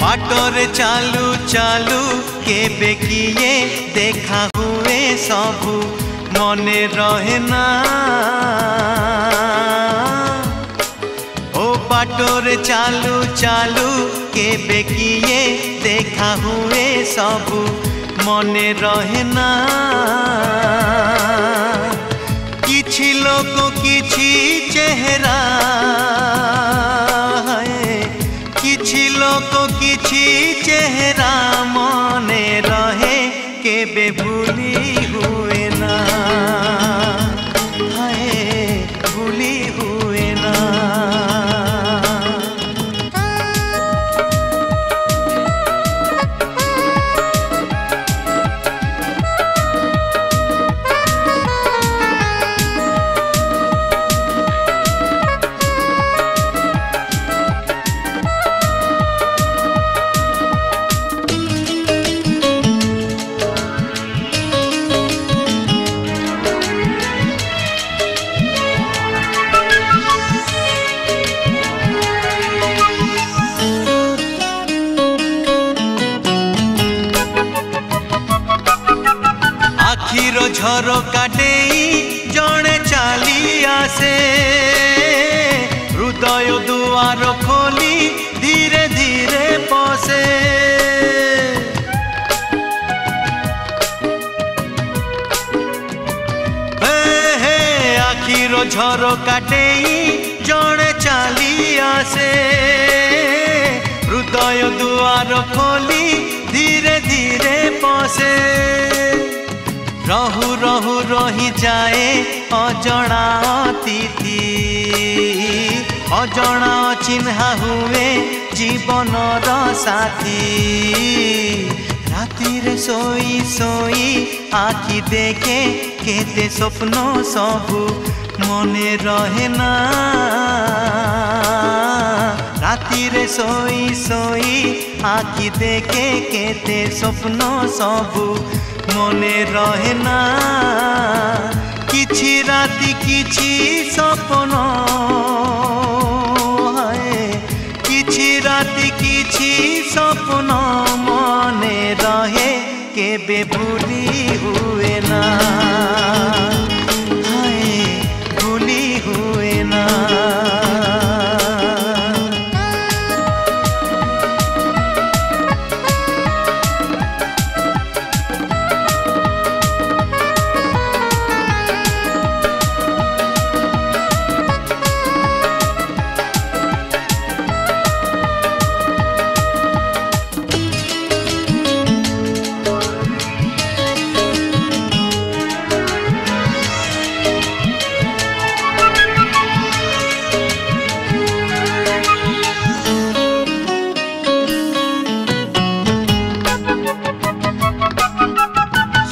बाटरे चालू चालू केबे किए देखा हुए सबू मने रहे ना। ओ बाटरे चालू चालू केबे किए देखा हुए सबू मने रहे ना। किछि लोक किछि चेहरा किछि लोक किछि चेहरा मने रहे केबे भूली हुए ना। हाय भूली हुए ना। झरका डेई जड़े चली आसे हृदय दुआर खोली धीरे धीरे पसे। हे आखिर झरका डेई जड़े चली आसे हृदय दुआर खोली धीरे धीरे पसे। रहु रहु रही जाए अजणा अतिथि अजणा चिन्हा हुए जीवनर साथी। राति रे सोई सोई आखि देखे केते स्वप्न सबू मने रहे ना। राति रे सोई सोई आखि देखे केते स्वप्न सबू मने रहे ना। किछि राति किछि सपन किछि राति किछि सपन मने रहे केबे भूली हुए ना। भूली हुए ना।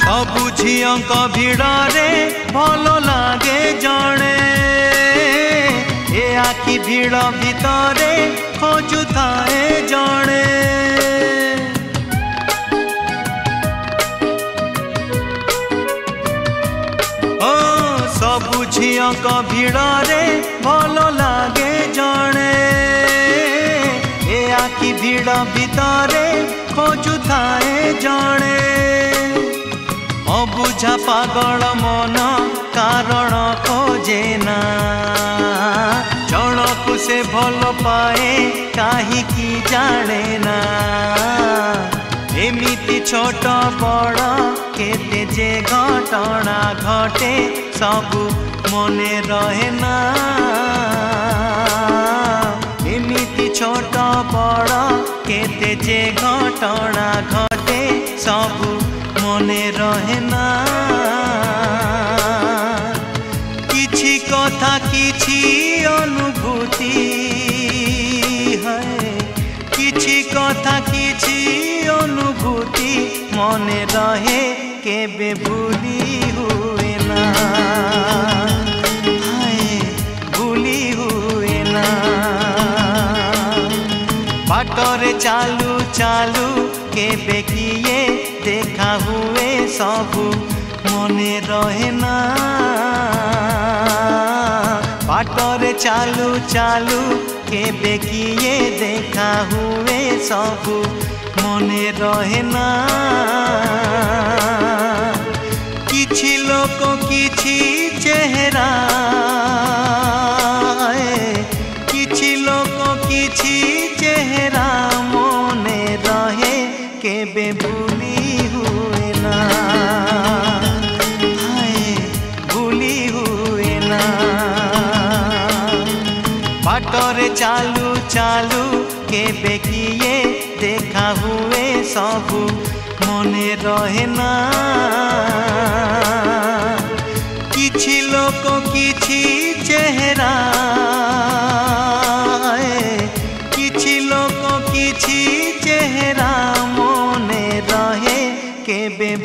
सबु झियंक भिड़े भल लागे जड़े ए आखि भिड़ भितरे खोजुए जड़े। ओ सबु झियंक भिड़े भल लागे जड़े ए आखि भिड़ भितरे खोजुए जड़े। अबुझा पागल मन कारण खोजे ना। जणकु से भल पाए काहीकि जाने ना एमिति छोट बड़ केते जे घटना घटे सबु मने रहे ना एमिति छोट बड़ केते जे घटना घटे सबु मने रहे ना किछि कथा किछि अनुभूति है किछि कथा किछि अनुभूति मने रहे केबे भूली हुए ना हाय भूली हुए ना बाटरे चालू चालू केबे किए देखा हुए सबु मने रहे ना बाटरे चालू चालू केबे किए देखा हुए सबु मने रहे ना किछि लोक किछि चेहरा किछि लोक किछि चेहरा मने रहे केबे भूली हुए ना हाय भूली हुए ना बाटरे चालू चालू केबे किए देखा हुए सबु मने रहे ना किछि लोक किछि चेहरा किछि लोक किछि चेहरा मने रहे केबे